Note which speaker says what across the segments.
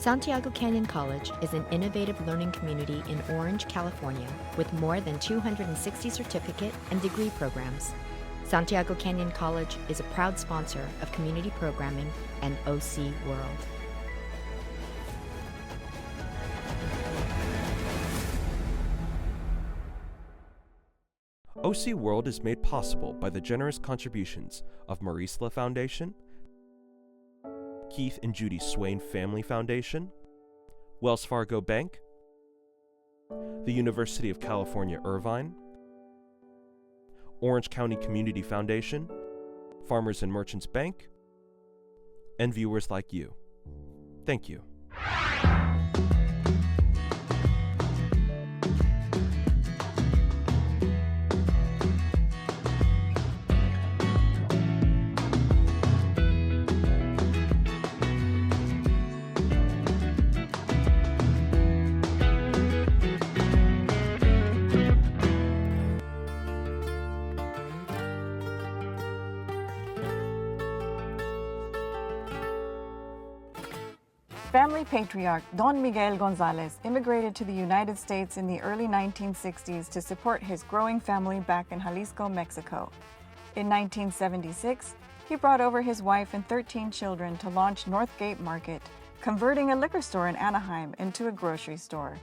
Speaker 1: Santiago Canyon College is an innovative learning community in Orange, California, with more than 260 certificate and degree programs. Santiago Canyon College is a proud sponsor of community programming and OC World.
Speaker 2: OC World is made possible by the generous contributions of Marisla Foundation, Keith and Judy Swain Family Foundation, Wells Fargo Bank, the University of California, Irvine, Orange County Community Foundation, Farmers and Merchants Bank, and viewers like you. Thank you.
Speaker 3: Family patriarch Don Miguel Gonzalez immigrated to the United States in the early 1960s to support his growing family back in Jalisco, Mexico. In 1976, he brought over his wife and 13 children to launch Northgate Market, converting a liquor store in Anaheim into a grocery store.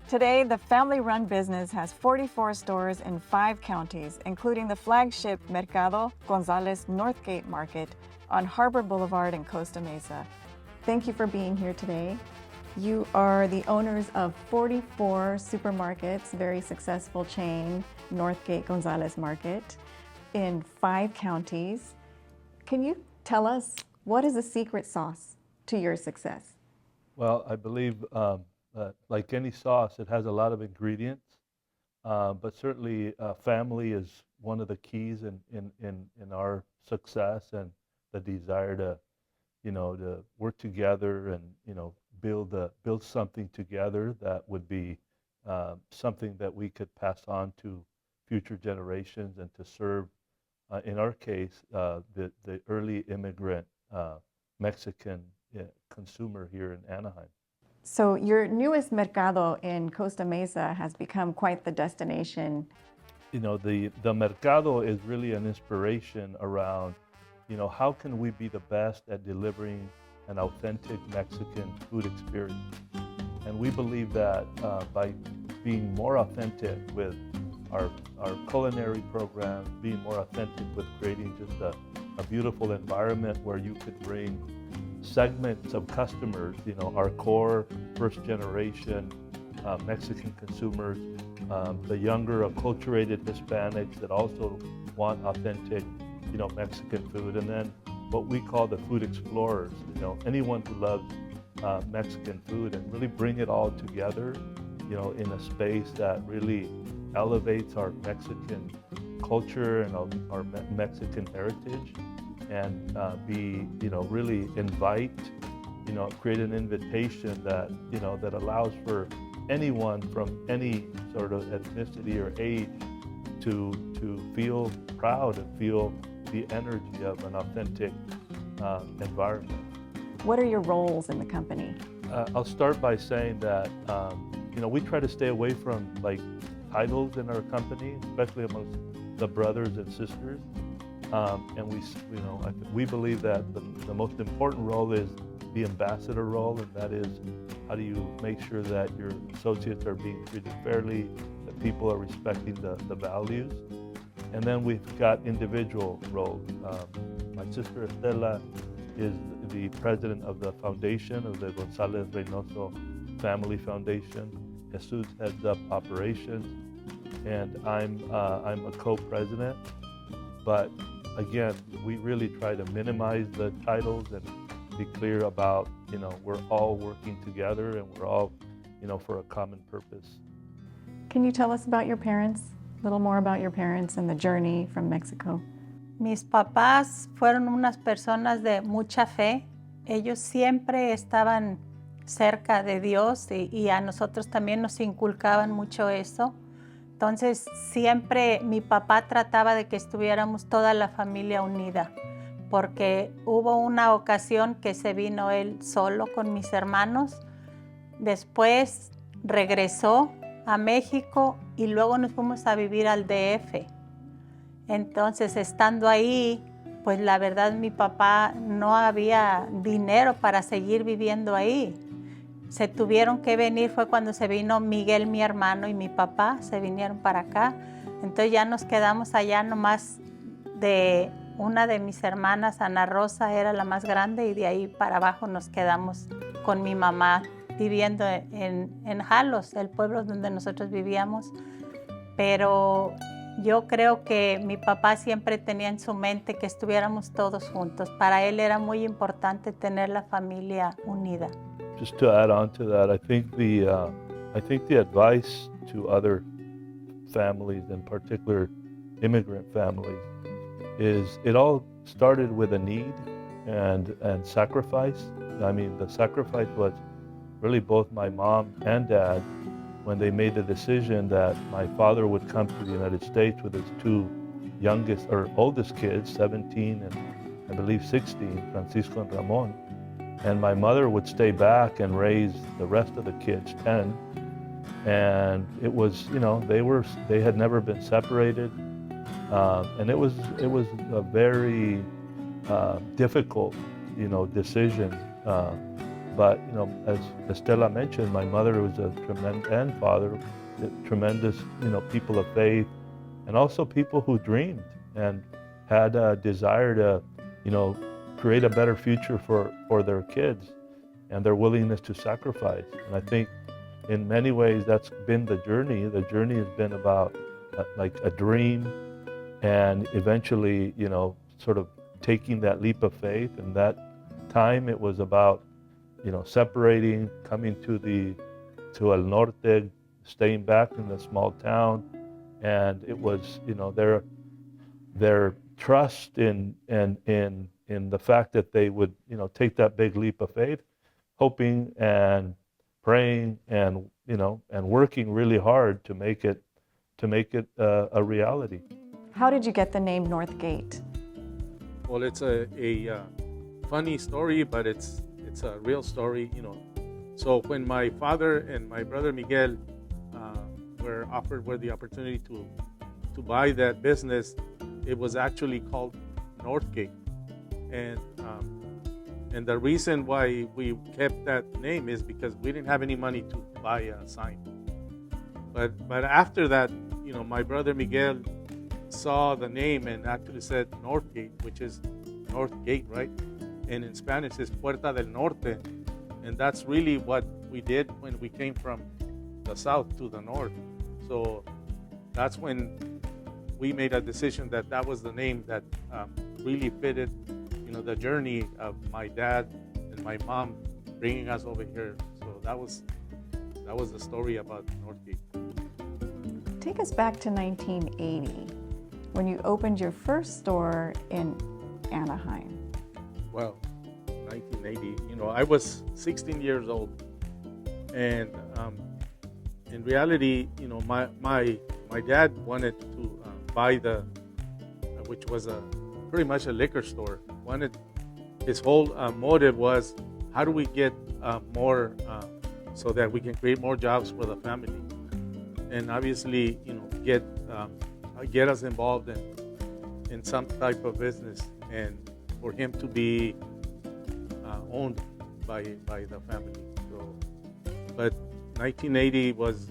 Speaker 3: Today, the family-run business has 44 stores in 5 counties, including the flagship Mercado Gonzalez Northgate Market on Harbor Boulevard in Costa Mesa. Thank you for being here today. You are the owners of 44 supermarkets, very successful chain, Northgate Gonzalez Market, in 5 counties. Can you tell us what is the secret sauce to your success?
Speaker 4: Well, I believe like any sauce, it has a lot of ingredients, but certainly family is one of the keys in our success, and the desire to to work together and build something together that would be something that we could pass on to future generations, and to serve, in our case, the early immigrant Mexican consumer here in Anaheim.
Speaker 3: So your newest mercado in Costa Mesa has become quite the destination.
Speaker 4: The mercado is really an inspiration around how can we be the best at delivering an authentic Mexican food experience? And we believe that by being more authentic with our culinary program, being more authentic with creating just a beautiful environment where you could bring segments of customers, our core first generation Mexican consumers, the younger acculturated Hispanics that also want authentic Mexican food, and then what we call the food explorers, anyone who loves Mexican food, and really bring it all together, in a space that really elevates our Mexican culture and our Mexican heritage, and really invite, create an invitation that, that allows for anyone from any sort of ethnicity or age to feel proud and feel the energy of an authentic environment.
Speaker 3: What are your roles in the company?
Speaker 4: I'll start by saying that we try to stay away from titles in our company, especially amongst the brothers and sisters. And we believe that the most important role is the ambassador role, and that is, how do you make sure that your associates are being treated fairly, that people are respecting the values. And then we've got individual roles. My sister Estela is the president of the foundation, of the Gonzalez Reynoso Family Foundation. Jesus heads up operations, and I'm a co-president. But again, we really try to minimize the titles and be clear about, we're all working together, and we're all, for a common purpose.
Speaker 3: Can you tell us about your parents? A little more about your parents and the journey from Mexico.
Speaker 5: Mis papás fueron unas personas de mucha fe. Ellos siempre estaban cerca de Dios y a nosotros también nos inculcaban mucho eso. Entonces siempre mi papá trataba de que estuviéramos toda la familia unida, porque hubo una ocasión que se vino él solo con mis hermanos, después regresó a México y luego nos fuimos a vivir al DF. Entonces, estando ahí, pues la verdad mi papá no había dinero para seguir viviendo ahí. Se tuvieron que venir, fue cuando se vino Miguel, mi hermano, y mi papá, se vinieron para acá. Entonces ya nos quedamos allá nomás de una de mis hermanas, Ana Rosa, era la más grande, y de ahí para abajo nos quedamos con mi mamá viviendo en Jalos, el pueblo donde nosotros vivíamos. Pero yo creo que mi papá siempre tenía en su mente que estuviéramos todos juntos. Para él era muy importante tener la familia unida.
Speaker 4: Just to add on to that, I think the advice to other families, in particular immigrant families, is it all started with a need and sacrifice. I mean, the sacrifice was really both my mom and dad when they made the decision that my father would come to the United States with his two youngest or oldest kids, 17 and I believe 16, Francisco and Ramon. And my mother would stay back and raise the rest of the kids, 10. And it was, you know, they had never been separated. And it was a very difficult, you know, decision. But, you know, as Estela mentioned, my mother was and father, tremendous, you know, people of faith, and also people who dreamed and had a desire to, you know, create a better future for their kids and their willingness to sacrifice. And I think in many ways that's been the journey. The journey has been about like a dream and eventually, you know, sort of taking that leap of faith. And that time it was about, you know, separating, coming to El Norte, staying back in the small town. And it was, you know, their trust in the fact that they would, you know, take that big leap of faith, hoping and praying and, you know, and working really hard to make it a reality.
Speaker 3: How did you get the name Northgate?
Speaker 6: Well, it's a funny story, but it's a real story, you know. So when my father and my brother Miguel were offered the opportunity to buy that business, it was actually called Northgate. And the reason why we kept that name is because we didn't have any money to buy a sign. But after that, you know, my brother Miguel saw the name and actually said Northgate, which is North Gate, right? And in Spanish it's Puerta del Norte. And that's really what we did when we came from the south to the north. So that's when we made a decision that was the name that really fitted, you know, the journey of my dad and my mom bringing us over here. So that was the story about Northgate.
Speaker 3: Take us back to 1980 when you opened your first store in Anaheim.
Speaker 6: Well, 1980, you know, I was 16 years old. And in reality, you know, my dad wanted to buy which was pretty much a liquor store. His whole motive was, how do we get more so that we can create more jobs for the family, and obviously, you know, get us involved in some type of business, and for him to be owned by the family. So, but 1980 was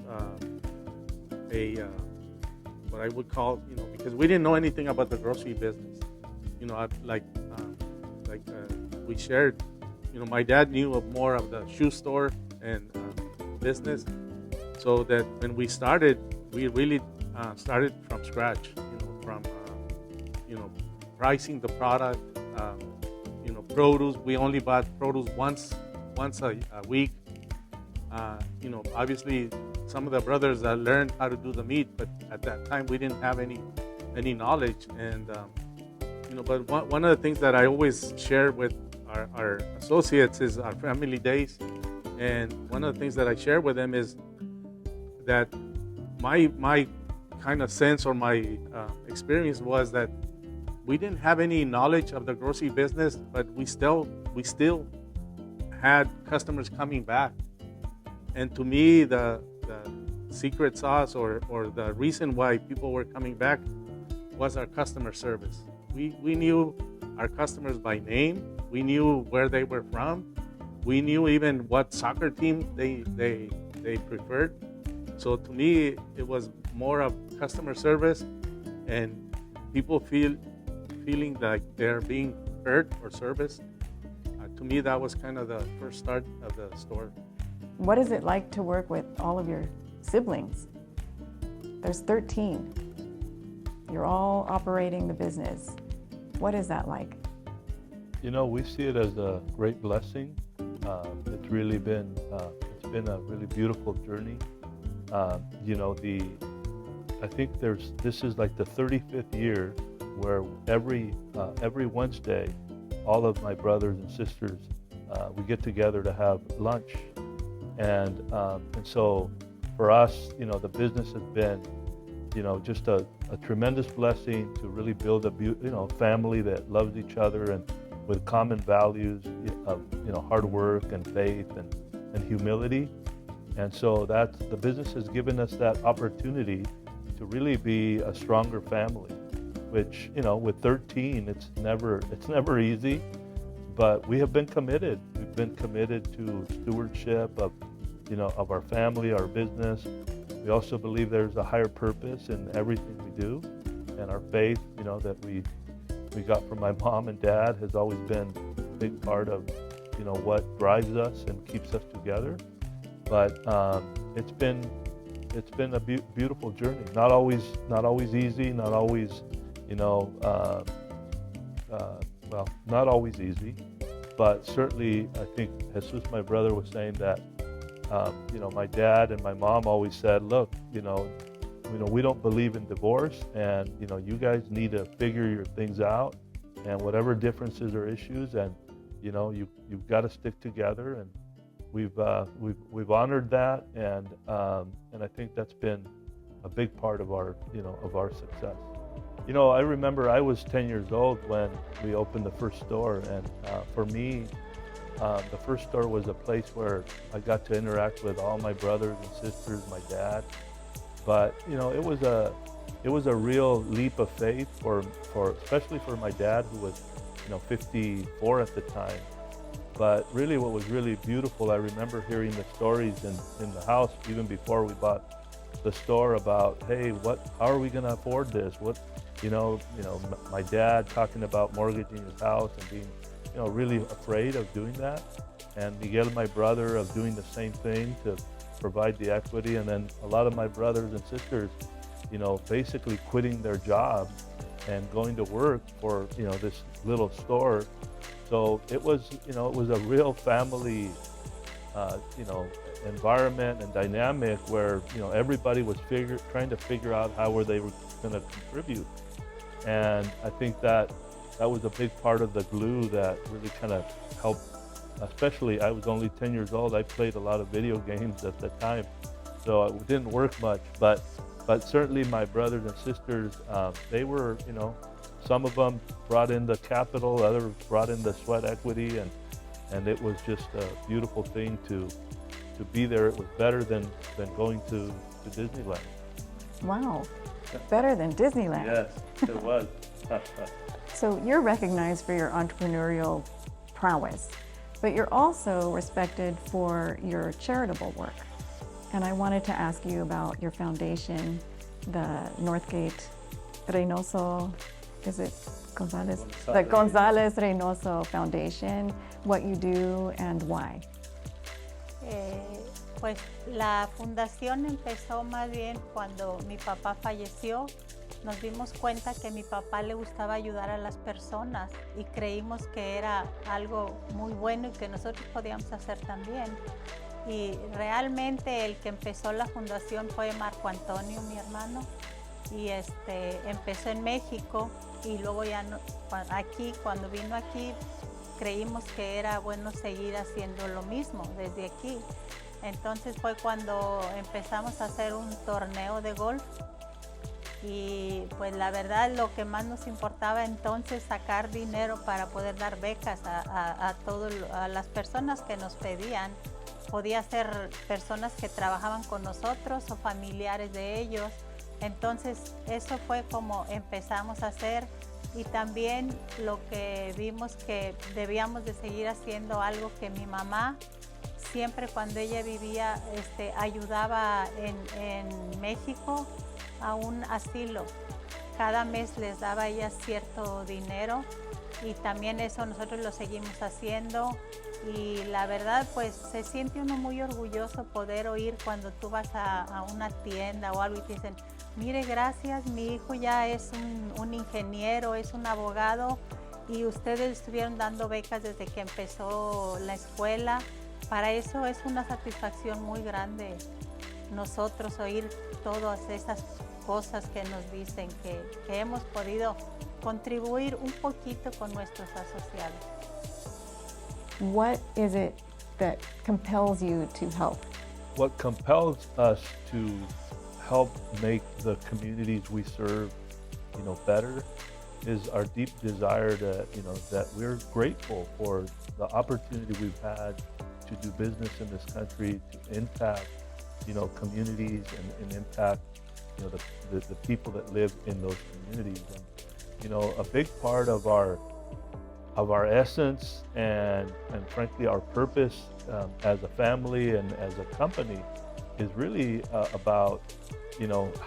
Speaker 6: what I would call, you know, because we didn't know anything about the grocery business. You know, like we shared, you know, my dad knew more of the shoe store and business, so that when we started, we really started from scratch. You know, from pricing the product. You know, produce. We only bought produce once a week. You know, obviously, some of the brothers learned how to do the meat, but at that time we didn't have any knowledge. And you know, but one of the things that I always share with our associates is our family days. And one of the things that I share with them is that my kind of sense or my experience was that we didn't have any knowledge of the grocery business, but we still had customers coming back. And to me, the secret sauce or the reason why people were coming back was our customer service. We knew our customers by name. We knew where they were from. We knew even what soccer team they preferred. So to me, it was more of customer service and people feeling like they're being heard or serviced. To me, that was kind of the first start of the store.
Speaker 3: What is it like to work with all of your siblings? There's 13. You're all operating the business. What is that like?
Speaker 4: You know, we see it as a great blessing. It's really been it's been a really beautiful journey. You know, I think this is like the 35th year where every Wednesday, all of my brothers and sisters we get together to have lunch, and so for us, you know, the business has been, you know, just a tremendous blessing to really build a family that loves each other and with common values of, you know, hard work and faith and humility. And so the business has given us that opportunity to really be a stronger family, which, you know, with 13, it's never easy, but we have been committed. We've been committed to stewardship of, you know, of our family, our business. We also believe there's a higher purpose in everything we do, and our faith, you know, that we got from my mom and dad has always been a big part of, you know, what drives us and keeps us together. But it's been a beautiful journey. Not always easy. Not always, you know, well, not always easy. But certainly, I think Jesus, my brother, was saying that, you know, my dad and my mom always said, look, you know, we don't believe in divorce, and, you know, you guys need to figure your things out, and whatever differences or issues, and, you know, you've got to stick together, and we've honored that, and I think that's been a big part of our, you know, of our success. You know, I remember I was 10 years old when we opened the first store, and for me, the first store was a place where I got to interact with all my brothers and sisters, my dad. But, you know, it was a real leap of faith for especially for my dad, who was, you know, 54 at the time. But really, what was really beautiful, I remember hearing the stories in the house even before we bought the store about, hey, how are we going to afford this? You know, my dad talking about mortgaging his house and being, you know, really afraid of doing that, and Miguel, my brother, of doing the same thing to provide the equity, and then a lot of my brothers and sisters, you know, basically quitting their jobs and going to work for, you know, this little store. So it was a real family, you know, environment and dynamic where, you know, everybody was trying to figure out how they were going to contribute, and I think that was a big part of the glue that really kind of helped. Especially, I was only 10 years old. I played a lot of video games at the time, so it didn't work much. But certainly my brothers and sisters, they were, you know, some of them brought in the capital, others brought in the sweat equity, and it was just a beautiful thing to be there. It was better than going to Disneyland.
Speaker 3: Wow, better than Disneyland.
Speaker 4: Yes, it was.
Speaker 3: So you're recognized for your entrepreneurial prowess, but you're also respected for your charitable work. And I wanted to ask you about your foundation, the Northgate Reynoso, is it Gonzalez? The Gonzalez Reynoso Foundation, what you do and why.
Speaker 5: Pues la fundación empezó más bien cuando mi papá falleció. Nos dimos cuenta que a mi papá le gustaba ayudar a las personas y creímos que era algo muy bueno y que nosotros podíamos hacer también. Y realmente el que empezó la fundación fue Marco Antonio, mi hermano, y empezó en México, y luego ya aquí, cuando vino aquí, creímos que era bueno seguir haciendo lo mismo desde aquí. Entonces fue cuando empezamos a hacer un torneo de golf Y pues la verdad lo que más nos importaba entonces sacar dinero para poder dar becas a las personas que nos pedían. Podía ser personas que trabajaban con nosotros o familiares de ellos. Entonces eso fue como empezamos a hacer, y también lo que vimos que debíamos de seguir haciendo, algo que mi mamá siempre cuando ella vivía ayudaba en México a un asilo. Cada mes les daba ella cierto dinero, y también eso nosotros lo seguimos haciendo. Y la verdad pues se siente uno muy orgulloso poder oír cuando tú vas a una tienda o algo y te dicen, mire, gracias, mi hijo ya es un ingeniero, es un abogado, y ustedes estuvieron dando becas desde que empezó la escuela. Para eso es una satisfacción muy grande nosotros oír todas esas cosas que nos dicen, que hemos podido contribuir un poquito con nuestros asociados.
Speaker 3: What is it that compels you to help?
Speaker 4: What compels us to help make the communities we serve, better is our deep desire to, that we're grateful for the opportunity we've had to do business in this country, to impact, communities and impact, the people that live in those communities. And, a big part of our essence and frankly our purpose as a family and as a company is really about,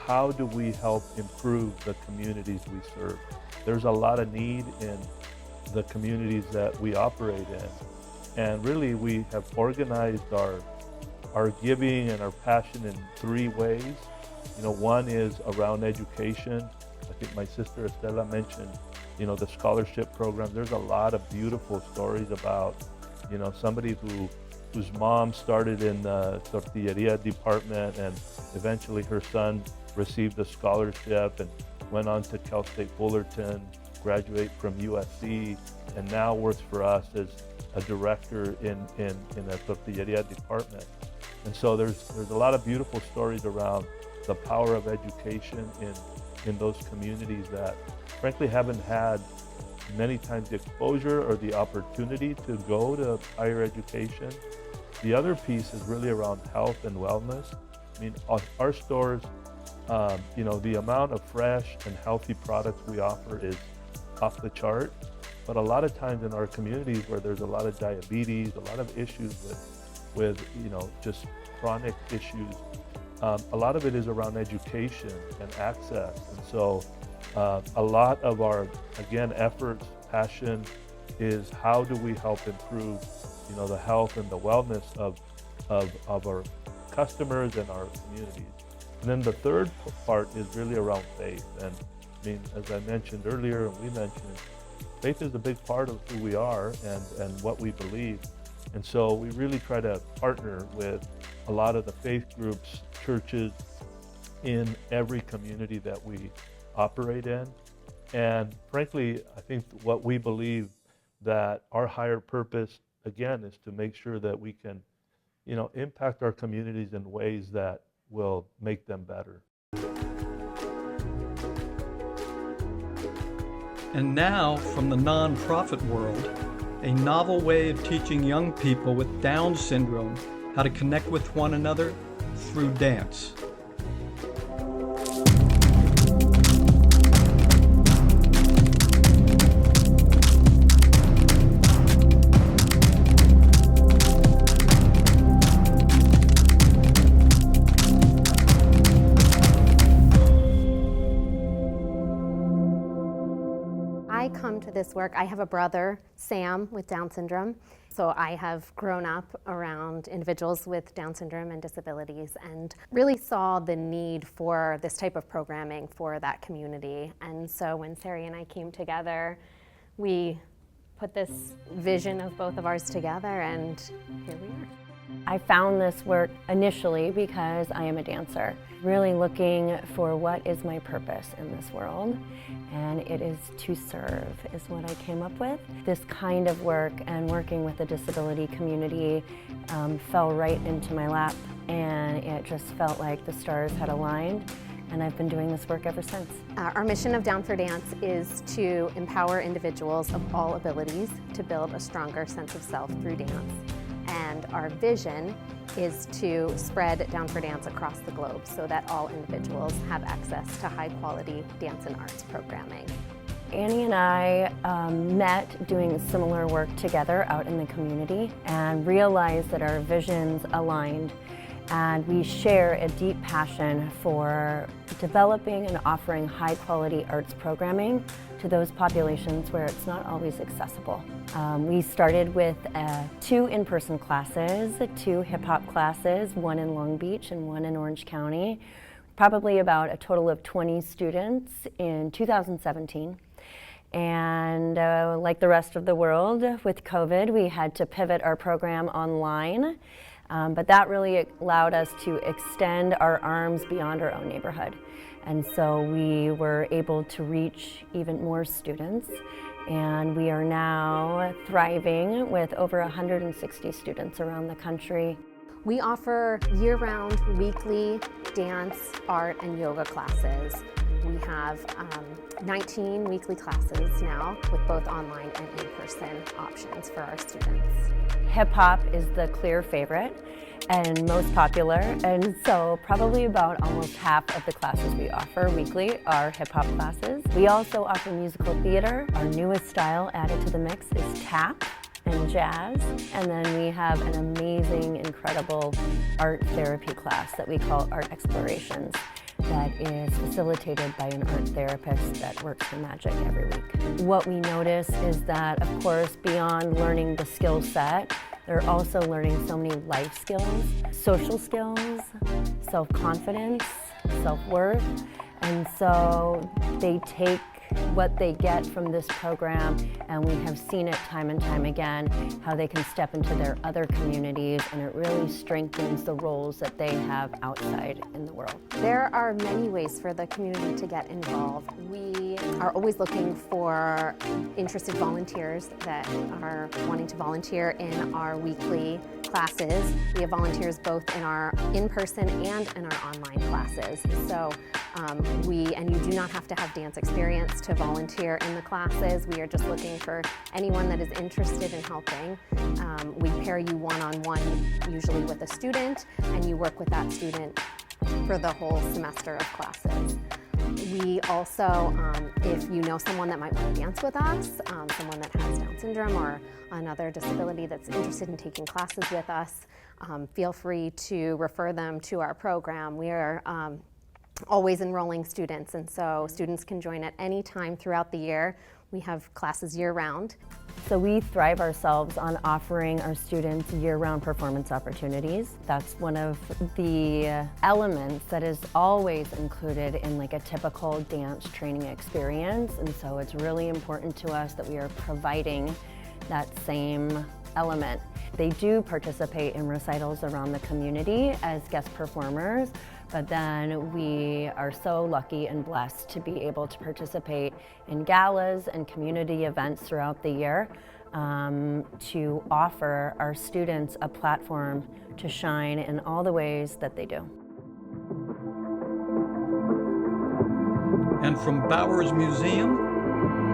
Speaker 4: how do we help improve the communities we serve? There's a lot of need in the communities that we operate in. And really we have organized our giving and our passion in three ways. One is around education. I think my sister Estela mentioned, the scholarship program. There's a lot of beautiful stories about, somebody whose mom started in the tortilleria department, and eventually her son received a scholarship and went on to Cal State Fullerton, graduate from USC, and now works for us as a director in a tortilleria department. And so there's a lot of beautiful stories around the power of education in those communities that frankly haven't had many times the exposure or the opportunity to go to higher education. The other piece is really around health and wellness. I mean, our stores, the amount of fresh and healthy products we offer is off the chart. But a lot of times in our communities where there's a lot of diabetes, a lot of issues with just chronic issues, a lot of it is around education and access. And so a lot of our, again, efforts, passion is how do we help improve, the health and the wellness of our customers and our communities. And then the third part is really around faith. And I mean, as I mentioned earlier, and we mentioned, faith is a big part of who we are and what we believe. And so we really try to partner with a lot of the faith groups, churches in every community that we operate in. And frankly, I think what we believe that our higher purpose, again, is to make sure that we can, impact our communities in ways that will make them better.
Speaker 7: And now, from the nonprofit world, a novel way of teaching young people with Down syndrome how to connect with one another through dance.
Speaker 8: I come to this work, I have a brother, Sam, with Down syndrome. So I have grown up around individuals with Down syndrome and disabilities and really saw the need for this type of programming for that community. And so when Sari and I came together, we put this vision of both of ours together, and here we are.
Speaker 9: I found this work initially because I am a dancer, really looking for what is my purpose in this world, and it is to serve is what I came up with. This kind of work and working with the disability community fell right into my lap, and it just felt like the stars had aligned and I've been doing this work ever since.
Speaker 8: Our mission of Down for Dance is to empower individuals of all abilities to build a stronger sense of self through dance. And our vision is to spread Down for Dance across the globe so that all individuals have access to high-quality dance and arts programming.
Speaker 9: Annie and I met doing similar work together out in the community and realized that our visions aligned, and we share a deep passion for developing and offering high-quality arts programming to those populations where it's not always accessible. We started with 2 in-person classes, 2 hip-hop classes, one in Long Beach and one in Orange County, probably about a total of 20 students in 2017. And like the rest of the world with COVID, we had to pivot our program online, but that really allowed us to extend our arms beyond our own neighborhood. And so we were able to reach even more students, and we are now thriving with over 160 students around the country.
Speaker 8: We offer year-round weekly dance, art, and yoga classes. We have 19 weekly classes now with both online and in-person options for our students.
Speaker 9: Hip-hop is the clear favorite and most popular, and so probably about almost half of the classes we offer weekly are hip-hop classes. We also offer musical theater. Our newest style added to the mix is tap and jazz, and then we have an amazing, incredible art therapy class that we call Art Explorations that is facilitated by an art therapist that works the magic every week. What we notice is that, of course, beyond learning the skill set, they're also learning so many life skills, social skills, self-confidence, self-worth, and so they take what they get from this program, and we have seen it time and time again, how they can step into their other communities, and it really strengthens the roles that they have outside in the world.
Speaker 8: There are many ways for the community to get involved. We are always looking for interested volunteers that are wanting to volunteer in our weekly classes. We have volunteers both in our in-person and in our online classes. So and you do not have to have dance experience to volunteer in the classes. We are just looking for anyone that is interested in helping. We pair you one-on-one, usually with a student, and you work with that student for the whole semester of classes. We also, if you know someone that might want to dance with us, someone that has Down syndrome or another disability that's interested in taking classes with us, feel free to refer them to our program. We are always enrolling students, and so students can join at any time throughout the year. We have classes year-round.
Speaker 9: So we thrive ourselves on offering our students year-round performance opportunities. That's one of the elements that is always included in like a typical dance training experience, and so it's really important to us that we are providing that same element. They do participate in recitals around the community as guest performers, but then we are so lucky and blessed to be able to participate in galas and community events throughout the year to offer our students a platform to shine in all the ways that they do.
Speaker 7: And from Bowers Museum,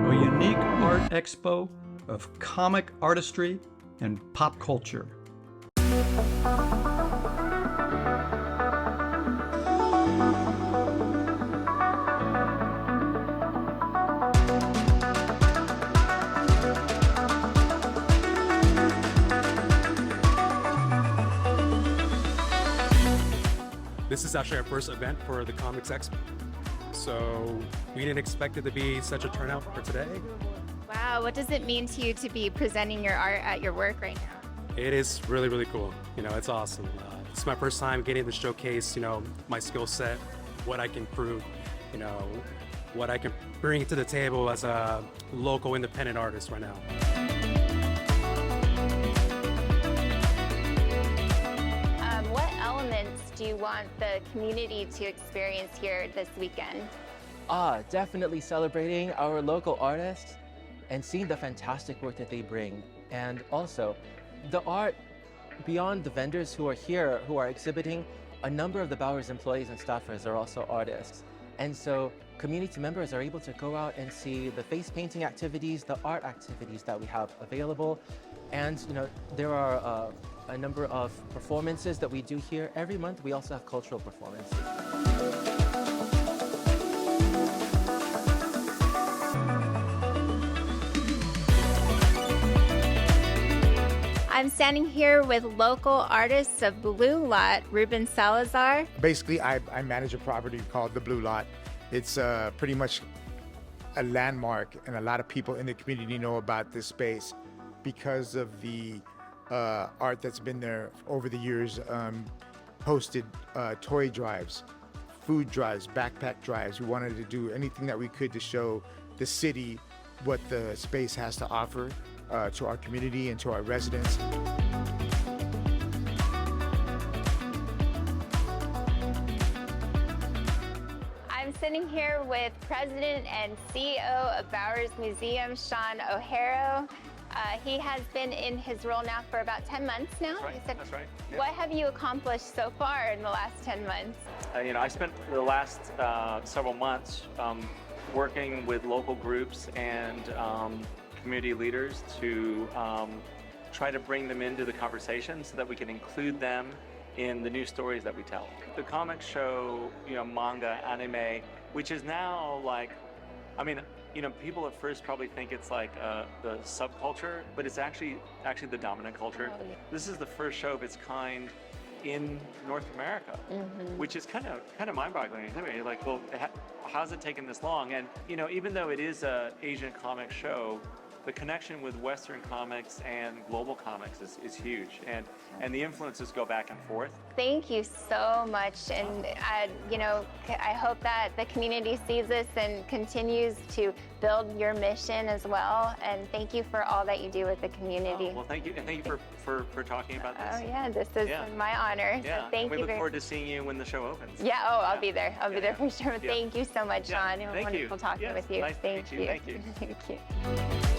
Speaker 7: a unique art expo of comic artistry and pop culture.
Speaker 10: This is actually our first event for the Comics Expo, so we didn't expect it to be such a turnout for today.
Speaker 11: Wow, what does it mean to you to be presenting your art at your work right now?
Speaker 10: It is really, really cool. You know, it's awesome. It's my first time getting to showcase, my skill set, what I can prove, what I can bring to the table as a local independent artist right now.
Speaker 11: What elements do you want the community to experience here this weekend?
Speaker 12: Definitely celebrating our local artists and seeing the fantastic work that they bring. And also, the art, beyond the vendors who are here, who are exhibiting, a number of the Bowers employees and staffers are also artists. And so community members are able to go out and see the face painting activities, the art activities that we have available. And there are a number of performances that we do here. Every month we also have cultural performances.
Speaker 11: I'm standing here with local artists of Blue Lot, Ruben Salazar.
Speaker 13: Basically, I manage a property called the Blue Lot. It's pretty much a landmark, and a lot of people in the community know about this space because of the art that's been there over the years. Hosted toy drives, food drives, backpack drives. We wanted to do anything that we could to show the city what the space has to offer to our community and to our residents.
Speaker 11: I'm sitting here with President and CEO of Bowers Museum, Sean O'Hara. He has been in his role now for about 10 months now.
Speaker 14: That's right. That's right. Yeah.
Speaker 11: What have you accomplished so far in the last 10 months?
Speaker 14: I spent the last several months working with local groups and community leaders to try to bring them into the conversation so that we can include them in the new stories that we tell. The comic show, manga, anime, which is now people at first probably think it's like the subculture, but it's actually the dominant culture.
Speaker 11: Oh, yeah.
Speaker 14: This is the first show of its kind in North America, which is kind of mind-boggling. You're like, well, how's it taken this long? And even though it is an Asian comic show, the connection with Western comics and global comics is huge, and the influences go back and forth.
Speaker 11: Thank you so much, and I hope that the community sees this and continues to build your mission as well. And thank you for all that you do with the community.
Speaker 14: Well, thank you, and thank you for talking about this.
Speaker 11: Oh yeah, this is my honor.
Speaker 14: Yeah,
Speaker 11: so thank
Speaker 14: we
Speaker 11: you.
Speaker 14: look forward to seeing you when the show opens.
Speaker 11: Yeah. Oh, I'll be there. I'll be there for sure.
Speaker 14: Yeah.
Speaker 11: Thank you so much, Sean. It was
Speaker 14: Thank
Speaker 11: wonderful
Speaker 14: you.
Speaker 11: talking
Speaker 14: Yes,
Speaker 11: with you.
Speaker 14: nice to
Speaker 11: Thank
Speaker 14: meet you. Thank you.
Speaker 11: Thank you.